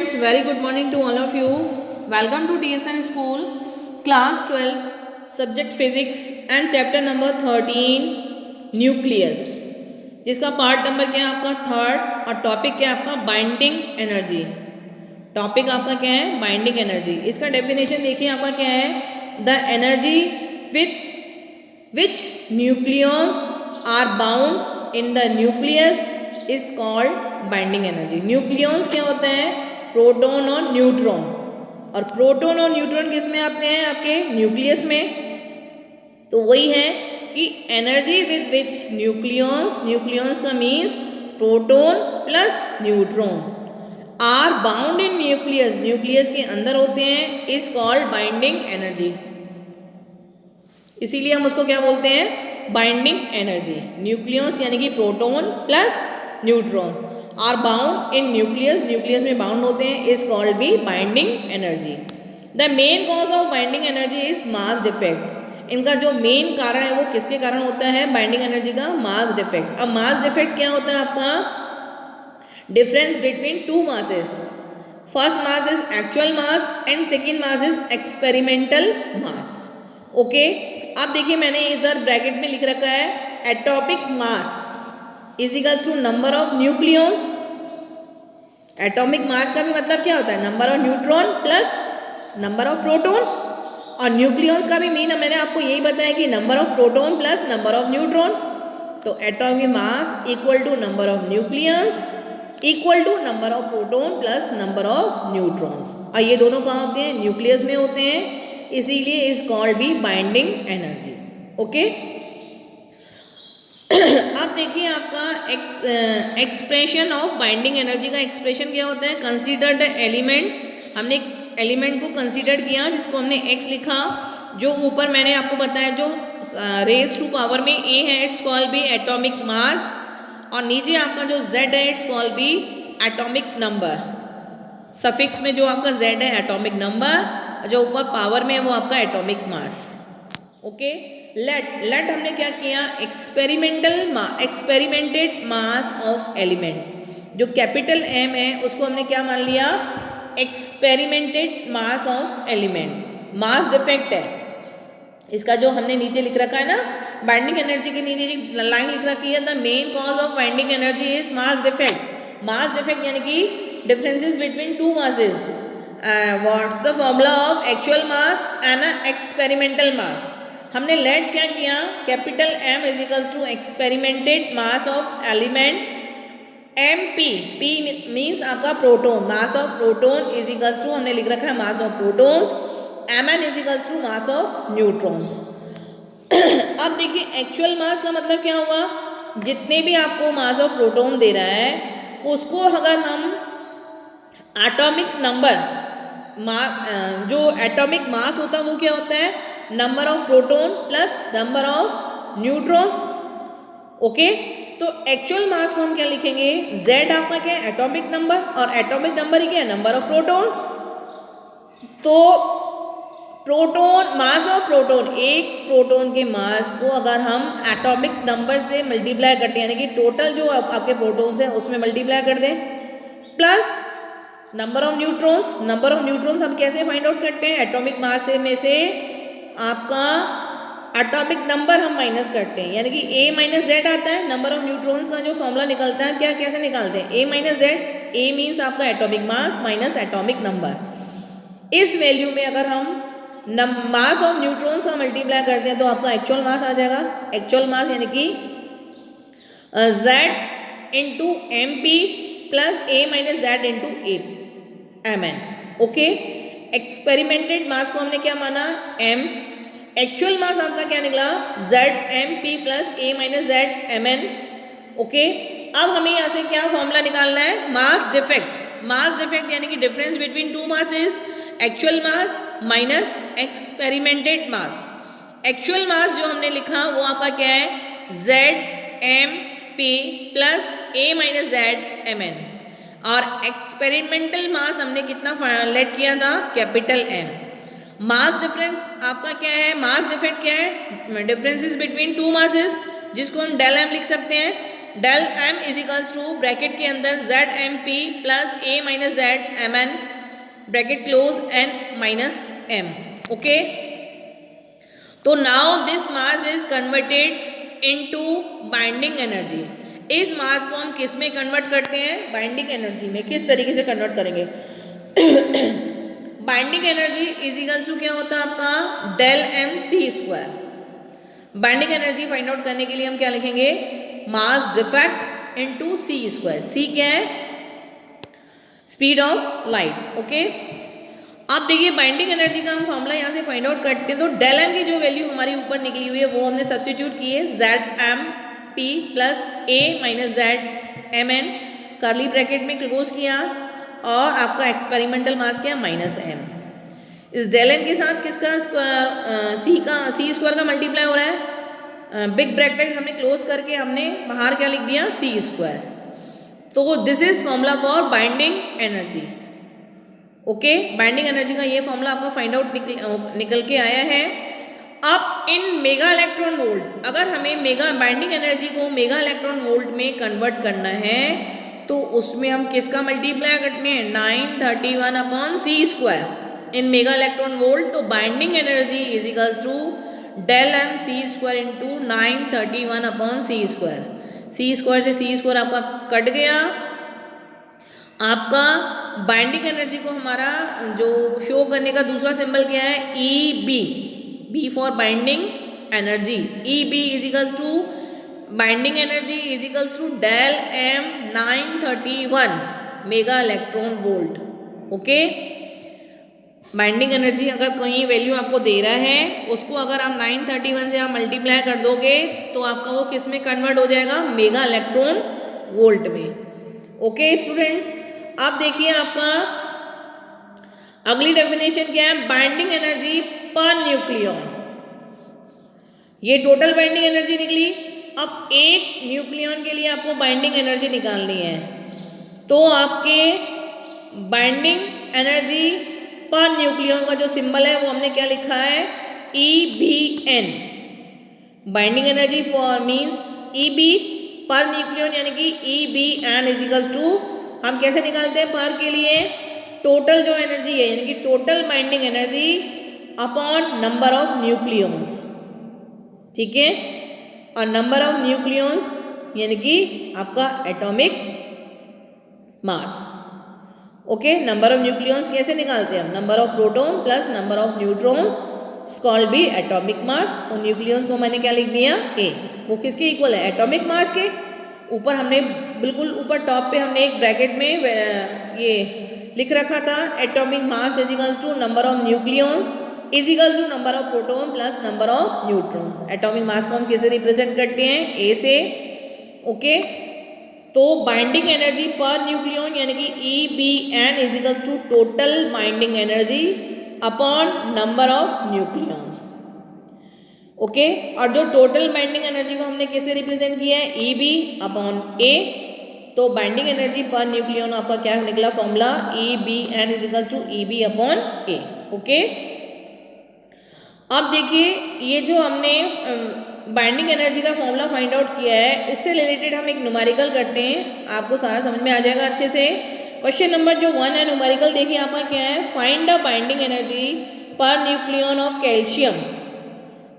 students, very good morning to all of you. Welcome to TSN School, class 12th, subject physics and chapter number 13, nucleus, जिसका part number क्या है आपका third और topic क्या है आपका बाइंडिंग एनर्जी। टॉपिक आपका क्या है बाइंडिंग एनर्जी। इसका डेफिनेशन देखिए आपका क्या है, the energy with which nucleus are bound in the nucleus is called binding energy. Nucleus क्या होते हैं, प्रोटॉन और न्यूट्रॉन, और प्रोटॉन और न्यूट्रॉन किस में आते हैं आपके न्यूक्लियस में। तो वही है कि एनर्जी विद विच न्यूक्लियस का means proton plus neutron are bound in nucleus के अंदर होते हैं, इज कॉल्ड बाइंडिंग एनर्जी। इसीलिए हम उसको क्या बोलते हैं, बाइंडिंग एनर्जी। न्यूक्लियस यानी कि proton plus neutrons are bound in nucleus में बाउंड होते हैं, is called be binding energy. The main cause of binding energy is mass defect. इनका जो मेन कारण है वो किसके कारण होता है, बाइंडिंग एनर्जी का मास डिफेक्ट। अब मास डिफेक्ट क्या होता है आपका, difference between two masses. First mass is actual mass and second mass is experimental mass. Okay, अब देखिए मैंने इधर ब्रैकेट में लिख रखा है atomic mass is equals to number of nucleus. Atomic mass का भी मतलब क्या होता है, number of neutron plus number of proton, और न्यूक्लियस का भी मीन मैंने आपको यही बताया कि number of proton plus number of neutron. तो atomic mass equal to number of nucleus equal to number of proton plus number of neutrons, और ये दोनों कहाँ होते हैं, न्यूक्लियस में होते हैं, इसीलिए is called be binding energy. Okay, अब देखिए आपका एक्सप्रेशन ऑफ बाइंडिंग एनर्जी का एक्सप्रेशन क्या होता है, कंसीडर द एलिमेंट। हमने एक एलिमेंट को कंसीडर किया जिसको हमने x लिखा, जो ऊपर मैंने आपको बताया जो रेज टू पावर में a है, it's called be atomic mass, और नीचे आपका जो z है it's called be atomic number. Suffix में जो आपका z है एटॉमिक नंबर, जो ऊपर पावर में है वो आपका एटॉमिक मास। ओके, लेट हमने क्या किया, एक्सपेरिमेंटेड मास ऑफ एलिमेंट। जो कैपिटल M है उसको हमने क्या मान लिया, experimented mass of element. Mass defect है इसका, जो हमने नीचे लिख रखा है ना, बाइंडिंग एनर्जी के नीचे लाइन लिख रखी है, the main cause of binding energy is mass defect. Mass defect यानी कि differences between two masses. What's the formula of actual mass and experimental mass. हमने लेट क्या किया, capital M is equals to experimented mass of element MP, P means आपका proton, mass of proton is equals to हमने लिख रखा है mass of protons, Mn is equals to mass of neutrons. अब देखिए एक्चुअल मास का मतलब क्या होगा, जितने भी आपको मास ऑफ प्रोटॉन दे रहा है उसको अगर हम एटॉमिक नंबर, जो एटॉमिक मास होता है वो क्या होता है, number of proton plus number of neutrons. Okay, तो एक्चुअल मास को हम क्या लिखेंगे, Z आपका क्या है एटॉमिक नंबर, और एटॉमिक नंबर ही क्या है, नंबर ऑफ प्रोटॉन्स। तो प्रोटॉन, मास ऑफ प्रोटॉन, एक प्रोटॉन के मास को अगर हम एटॉमिक नंबर से मल्टीप्लाई करते हैं, यानी कि टोटल जो आपके प्रोटॉन्स हैं उसमें मल्टीप्लाई कर दें, plus number of neutrons. Number of neutrons हम कैसे फाइंड आउट करते हैं, एटॉमिक मास से में से आपका एटॉमिक नंबर हम माइनस करते हैं, यानी कि A माइनस जेड आता है। नंबर ऑफ न्यूट्रॉन्स का जो फॉर्मूला निकलता है, क्या कैसे निकालते हैं, A minus Z. A means आपका atomic mass minus atomic number. इस वैल्यू में अगर हम मास ऑफ न्यूट्रॉन्स का मल्टीप्लाई करते हैं तो आपका एक्चुअल मास आ जाएगा। एक्चुअल मास यानी कि Z into MP plus A minus Z into Mn। Okay, experimented mass को हमने क्या माना, M। एक्चुअल मास आपका क्या निकला, ZMP plus A minus Z Mn। Okay, अब हमें यहाँ से क्या फॉर्मूला निकालना है, मास डिफेक्ट। मास डिफेक्ट यानी कि difference between two masses, actual mass minus experimented mass. Actual mass जो हमने लिखा वो आपका क्या है, ZMP plus A minus Z Mn, और एक्सपेरिमेंटल मास हमने कितना लेट किया था, कैपिटल M। मास डिफरेंस आपका क्या है, मास डिफेक्ट क्या है, डिफरेंसेस बिटवीन टू मासेस, जिसको हम डेल M लिख सकते हैं। Del M is equals to bracket के अंदर Z M P plus A minus Z M N bracket close N minus M. Okay, तो now this mass is converted into binding energy. इस mass को हम किस में कन्वर्ट करते हैं? बाइंडिंग एनर्जी में। किस तरीके से कन्वर्ट करेंगे? Binding energy is equals to क्या होता है आपका? Del M C square. Binding energy find out करने के लिए हम क्या लिखेंगे? Mass defect into C square. C क्या है? Speed of light. ओके, अब देखिए बाइंडिंग एनर्जी का हम फॉर्मूला यहाँ से फाइंड आउट करते हैं। तो डेल एम की जो वैल्यू हमारी ऊपर निकली हुई है वो हमने सब्स्टिट्यूट की है Z M P plus A minus Z M N curly bracket में क्लोज किया, और आपका एक्सपेरिमेंटल मास क्या है? Minus M. इस डेल एम के साथ किसका स्क्वायर? सी स्क्वायर का मल्टीप्लाई हो रहा है। बिग ब्रैकेट हमने क्लोज करके हमने बाहर क्या लिख दिया? सी स्क्वायर। तो this is formula for binding energy. Okay, binding energy का ये फॉर्मूला आपका फाइंड आउट निकल के आया है। अब इन मेगा इलेक्ट्रॉन वोल्ट, अगर हमें मेगा बाइंडिंग एनर्जी को मेगा इलेक्ट्रॉन वोल्ट में कन्वर्ट करना है तो उसमें हम किसका मल्टीप्लाई करते हैं? 931 upon C square in mega electron volt. तो binding energy is equals to del M C square into 931 upon C square. C square से सी स्क्वायर आपका कट गया। आपका बाइंडिंग एनर्जी को हमारा जो शो करने का दूसरा सिंबल क्या है? E B. B for binding energy. E B is equals to binding energy is equals to del M 931 mega electron volt. Okay, binding energy अगर कहीं वैल्यू आपको दे रहा है, उसको अगर आप 931 से आप मल्टीप्लाई कर दोगे तो आपका वो किस में कन्वर्ट हो जाएगा? मेगा इलेक्ट्रॉन वोल्ट में। ओके स्टूडेंट्स, अब देखिए आपका अगली डेफिनेशन क्या है? बाइंडिंग एनर्जी पर न्यूक्लियॉन। ये टोटल बाइंडिंग एनर्जी निकली। अब एक न्यूक्लियॉन के लिए आपको बाइंडिंग एनर्जी निकालनी है, तो आपके बाइंडिंग एनर्जी पर न्यूक्लियॉन का जो सिंबल है वो हमने क्या लिखा है? E B N. Binding energy for means E B per nucleon, यानी कि E B N is equals to, हम कैसे निकालते हैं पर के लिए? टोटल जो एनर्जी है यानी कि total binding energy upon number of nucleons. ठीक है, और नंबर ऑफ न्यूक्लियंस यानी कि आपका atomic mass. Okay, number of nucleons कैसे निकालते हैं हम? Number of proton plus number of neutrons called be atomic mass. तो न्यूक्लियंस को मैंने क्या लिख दिया? ए। वो किसके इक्वल है? एटॉमिक मास के। ऊपर हमने बिल्कुल ऊपर टॉप पे हमने एक ब्रैकेट में ये लिख रखा था, atomic mass is equals to number of nucleons is equals to number of proton plus number of neutrons. Atomic mass को हम किसे रिप्रेजेंट करते हैं? ए से। ओके, तो बाइंडिंग एनर्जी पर न्यूक्लियन यानी कि E B N is equals to total binding energy upon number of nucleons. Okay, और जो टोटल बाइंडिंग एनर्जी को हमने कैसे रिप्रेजेंट किया है? E B upon A. तो बाइंडिंग एनर्जी पर न्यूक्लियन आपका क्या निकला formula? E B N is equals to E B upon A. Okay, अब देखिए ये जो हमने बाइंडिंग एनर्जी का फॉर्मूला फाइंड आउट किया है, इससे रिलेटेड हम एक न्यूमेरिकल करते हैं, आपको सारा समझ में आ जाएगा अच्छे से। क्वेश्चन नंबर जो 1 है न्यूमेरिकल, देखिए आपका क्या है? Find the binding energy per nucleon of calcium.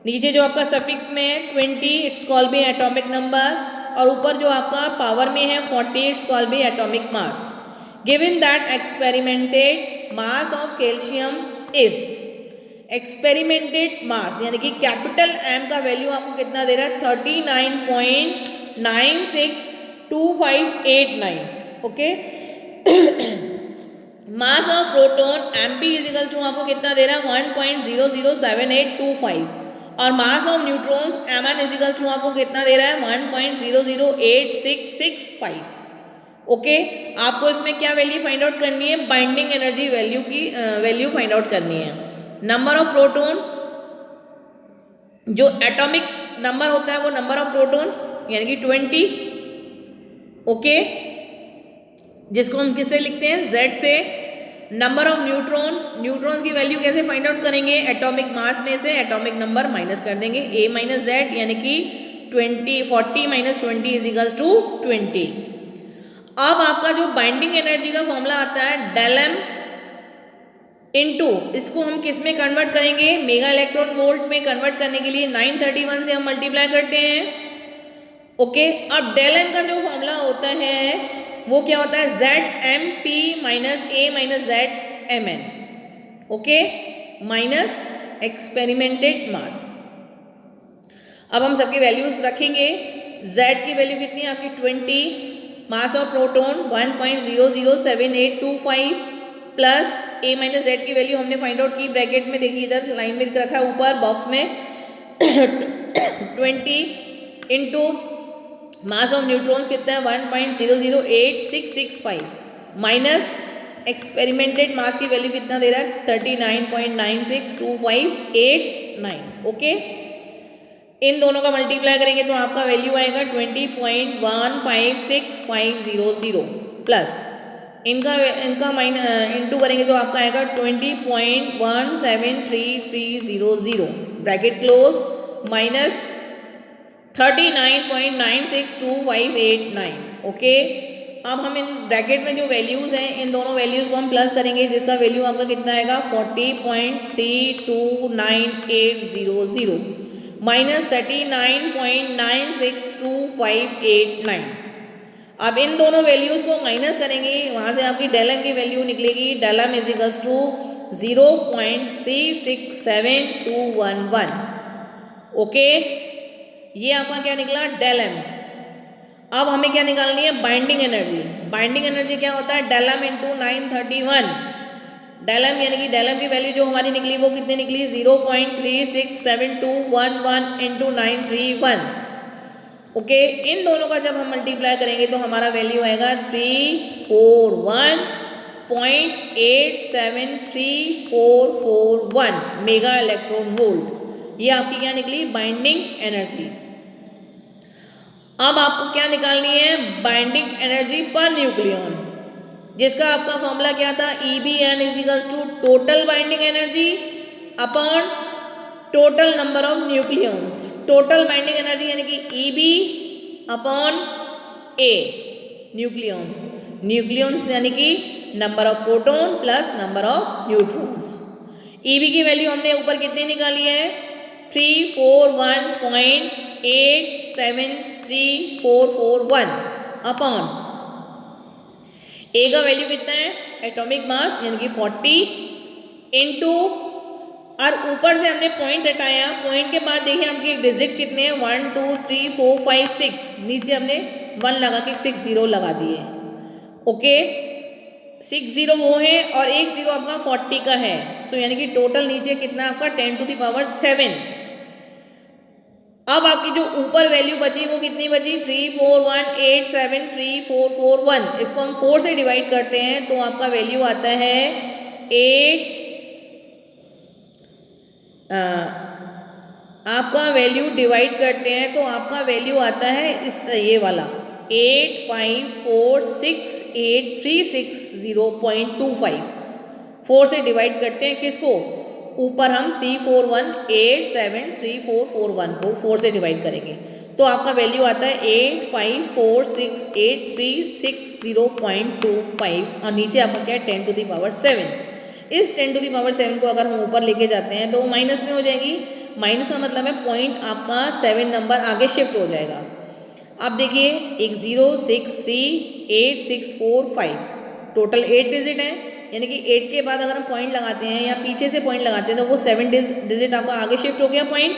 नीचे जो आपका सफिक्स में है 20, it's call be atomic number, और ऊपर जो आपका पावर में है 40, it's call be atomic mass. Given that experimented mass of calcium is, experimented mass यानी कि कैपिटल एम का वैल्यू आपको कितना दे रहा है? 39.962589। Okay, mass of proton M P is equal to आपको कितना दे रहा है? 1.007825, और mass of neutrons M N is equal to आपको कितना दे रहा है? 1.008665। ओके, आपको इसमें क्या वैल्यू फाइंड आउट करनी है? बाइंडिंग एनर्जी वैल्यू की वैल्यू फाइंड आउट करनी है। नंबर ऑफ प्रोटॉन, जो एटॉमिक नंबर होता है वो नंबर ऑफ प्रोटॉन यानी कि 20। ओके, जिसको हम किससे लिखते हैं? Z से। नंबर ऑफ न्यूट्रॉन, न्यूट्रॉन्स की वैल्यू कैसे फाइंड आउट करेंगे? एटॉमिक मास में से एटॉमिक नंबर माइनस कर देंगे, A माइनस Z यानी कि 40 माइनस 20 इज इक्वल्स टू 20। अब आपका जो बाइंडिंग एनर्जी का फॉर्मूला आता है डेल एम इनटू, इसको हम किस में कन्वर्ट करेंगे, मेगा इलेक्ट्रॉन वोल्ट में कन्वर्ट करने के लिए 931 से हम मल्टीप्लाई करते हैं। ओके, अब डेल एम का जो फॉर्मूला होता है वो क्या होता है, Z M P minus A minus Z M N, okay, minus experimented mass. अब हम सबकी वैल्यूज रखेंगे। z की वैल्यू कितनी है आपकी 20, मास of proton 1.007825 plus a minus Z की वैल्यू हमने फाइंड आउट की, ब्रैकेट में देखिए इधर लाइन में रखा है ऊपर बॉक्स में 20 इंटू मास ऑफ न्यूट्रॉन्स कितना है 1.008665 माइनस एक्सपेरिमेंटेड मास की वैल्यू कितना दे रहा है 39.962589। ओके, इन दोनों का मल्टीप्लाई करेंगे तो आपका वैल्यू आएगा 20.156500 प्लस इनका इंटू करेंगे तो आपका आएगा 20.173300 ब्रैकेट क्लोज माइनस 39.962589। ओके, अब हम इन ब्रैकेट में जो वैल्यूज़ हैं इन दोनों वैल्यूज़ को हम प्लस करेंगे, जिसका वैल्यू आपका कितना आएगा 40.329800 माइनस 39.962589। अब इन दोनों वैल्यूज़ को माइनस करेंगे, वहाँ से आपकी डेल एम की वैल्यू निकलेगी, del M is equals to 0.367211। Okay, ये आपका क्या निकला डेल एम। अब हमें क्या निकालनी है, बाइंडिंग एनर्जी। बाइंडिंग एनर्जी क्या होता है, del M into 931। Del M यानी कि डेल एम की वैल्यू जो हमारी निकली वो कितनी निकली 0.367211 इंटू 931। ओके, इन दोनों का जब हम मल्टीप्लाई करेंगे तो हमारा वैल्यू आएगा 341.873441 मेगा इलेक्ट्रॉन वोल्ट। ये आपकी क्या निकली, बाइंडिंग एनर्जी। अब आपको क्या निकालनी है, बाइंडिंग एनर्जी पर न्यूक्लियन, जिसका आपका फॉर्मूला क्या था, EBN is equals to total binding energy upon total number of nucleons. Total binding energy यानी कि EB upon A nucleons, nucleons यानी कि number of proton plus number of neutrons. EB की value हमने ऊपर कितनी निकाली है 341.873441 अपॉन A का वैल्यू कितना है एटॉमिक मास यानी कि 40 इंटू, और ऊपर से हमने पॉइंट हटाया, पॉइंट के बाद देखिए आपके डिजिट कितने हैं 1 2 3 4 5 6, नीचे हमने 1 लगा के 6 0 लगा दिए। ओके, 6 0 वो है और एक 0 आपका 40 का है, तो यानी कि टोटल नीचे कितना आपका 10⁻⁷। अब आपकी जो ऊपर वैल्यू बची वो कितनी बची 341873441, इसको हम 4 से डिवाइड करते हैं तो आपका वैल्यू आता है 8, आपका वैल्यू डिवाइड करते हैं तो आपका वैल्यू आता है इस ये वाला 8546836.25। 4 से डिवाइड करते हैं किसको, ऊपर हम 341873441 को 4 से डिवाइड करेंगे तो आपका वैल्यू आता है 8546836.25 और नीचे आपका क्या है 10⁻⁷। इस 10⁻⁷ को अगर हम ऊपर लेके जाते हैं तो वो माइनस में हो जाएगी। माइनस का मतलब है पॉइंट आपका 7 नंबर आगे शिफ्ट हो जाएगा। अब देखिए एक 0 6 3 8 6 4 5 टोटल 8 डिजिट है, यानी कि 8 के बाद अगर हम पॉइंट लगाते हैं या पीछे से पॉइंट लगाते हैं तो वो 7 डिजिट आपका आगे शिफ्ट हो गया पॉइंट,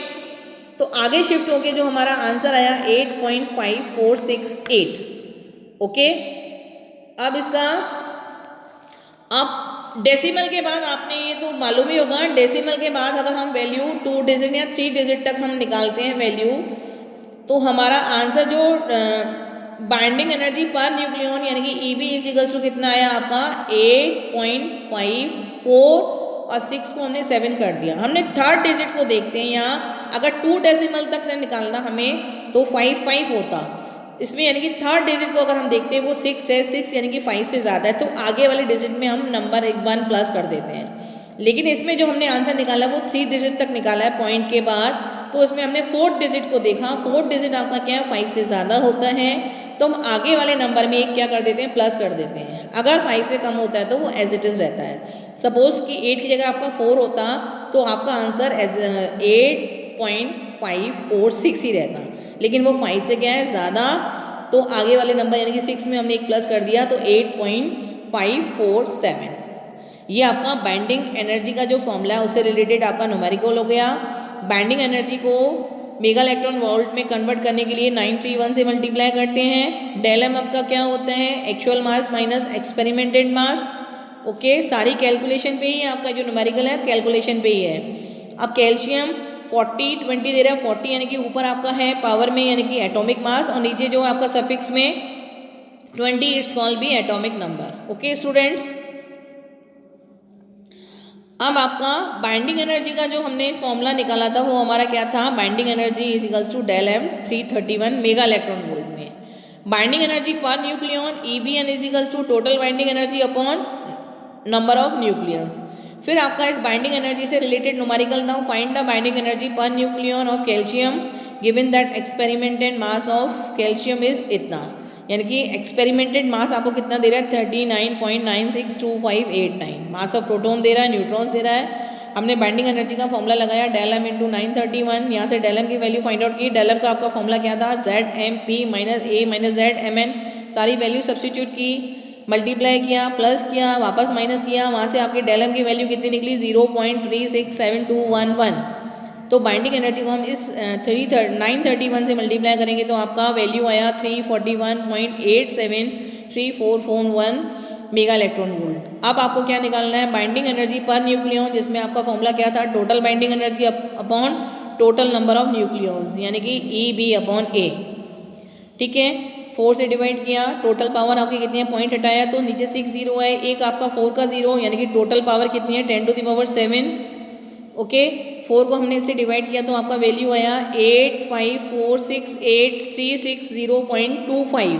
तो आगे शिफ्ट होके जो हमारा आंसर आया 8.5468। ओके, अब इसका अब डेसिमल के बाद आपने ये तो मालूम ही होगा, डेसिमल के बाद अगर हम वैल्यू 2 डिजिट या 3 डिजिट तक हम निकालते हैं वैल्यू, तो हमारा आंसर जो बाइंडिंग एनर्जी पर न्यूक्लियन यानी कि EB इज इक्वल्स टू कितना आया आपका 8.54 और 6 को हमने 7 कर दिया। हमने थर्ड डिजिट को देखते हैं यहाँ, अगर 2 डेसिमल तक निकालना हमें तो 5 होता, इसमें यानी कि थर्ड डिजिट को अगर हम देखते हैं वो 6 है, 6 यानी कि 5 से ज़्यादा है तो आगे वाले डिजिट में हम नंबर 1 प्लस कर देते हैं। लेकिन इसमें जो हमने आंसर निकाला वो 3 डिजिट तक निकाला है पॉइंट के बाद तो उसमें हमने 4th डिजिट को देखा। 4th डिजिट आपका क्या है, 5 से ज़्यादा होता है तो हम आगे वाले नंबर में एक क्या कर देते हैं, प्लस कर देते हैं। अगर 5 से कम होता है तो वो एज इट इज़ रहता है। सपोज कि 8 की जगह आपका 4 होता तो आपका आंसर 8.546 ही रहता, लेकिन वो 5 से क्या है, ज़्यादा, तो आगे वाले नंबर यानी कि 6 में हमने एक प्लस कर दिया तो 8.547। ये आपका बाइंडिंग एनर्जी का जो फॉर्मूला है उससे रिलेटेड आपका न्यूमेरिकल हो गया। बाइंडिंग एनर्जी को मेगा इलेक्ट्रॉन वोल्ट में कन्वर्ट करने के लिए 931 से मल्टीप्लाई करते हैं। डेल एम आपका क्या होता है, एक्चुअल मास माइनस एक्सपेरिमेंटेड मास। ओके, सारी कैलकुलेशन पे ही आपका जो न्यूमेरिकल है कैलकुलेशन पे ही है। अब कैल्शियम 40 20 दे रहा है, 40 यानी कि ऊपर आपका है पावर में यानी कि एटॉमिक मास, और नीचे जो आपका सफिक्स में 20 it's called be atomic number. Okay students, अब आपका बाइंडिंग एनर्जी का जो हमने फॉर्मूला निकाला था वो हमारा क्या था, binding energy is equals to del M 331 mega electron volt में। Binding energy per nucleon EBN is equals to total binding energy upon number of nucleus. फिर आपका इस बाइंडिंग एनर्जी से related numerical, now find the binding energy per nucleon of calcium given that experimented mass of calcium is इतना, यानी कि experimented मास आपको कितना दे रहा है, 39.962589। मास ऑफ प्रोटॉन दे रहा है, न्यूट्रॉन्स दे रहा है। हमने बाइंडिंग एनर्जी का फॉर्मूला लगाया डेल एम इंटू 931, यहाँ से डेल एम की वैल्यू फाइंड आउट की। डेल एम का आपका फॉर्मूला क्या था, ZMP minus A minus ZMN, सारी वैल्यू सब्स्टिट्यूट की, मल्टीप्लाई किया, प्लस किया, वापस माइनस किया, वहाँ से आपके डेल एम की वैल्यू कितनी निकली, 0.367211। तो बाइंडिंग एनर्जी को हम इस 931 से मल्टीप्लाई करेंगे तो आपका वैल्यू आया 341.873441 मेगा इलेक्ट्रॉन वोल्ट। अब आपको क्या निकालना है, बाइंडिंग एनर्जी पर न्यूक्लियन, जिसमें आपका फॉर्मूला क्या था, total binding energy upon total number of nucleus, यानी कि EB अपॉन A। ठीक है, 4 से डिवाइड किया, टोटल पावर आपकी कितनी है, पॉइंट हटाया तो नीचे 6 जीरो है, एक आपका 4 का 0, यानी कि टोटल पावर कितनी है, 10⁻7। ओके, 4 को हमने इससे डिवाइड किया तो आपका वैल्यू आया 854683660.25।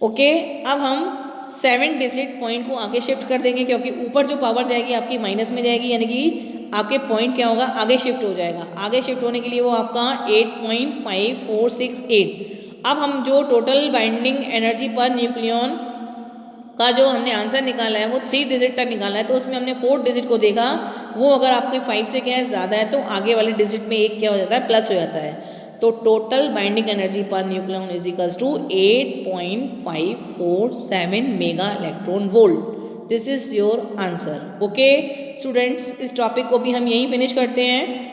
ओके, अब हम 7 डिजिट पॉइंट को आगे शिफ्ट कर देंगे, क्योंकि ऊपर जो पावर जाएगी आपकी माइनस में जाएगी, यानी कि आपके पॉइंट क्या होगा, आगे शिफ्ट हो जाएगा। आगे शिफ्ट होने के लिए वो आपका 8.5468। अब हम जो total binding energy per nucleon का जो हमने आंसर निकाला है वो 3 डिजिट तक निकाला है, तो उसमें हमने 4 डिजिट को देखा। वो अगर आपके 5 से क्या है, ज़्यादा है, तो आगे वाले डिजिट में एक क्या हो जाता है, प्लस हो जाता है। तो total binding energy per nucleon is equals to 8.547 mega electron volt. This is your answer. Okay students, इस टॉपिक को भी हम यहीं फिनिश करते हैं।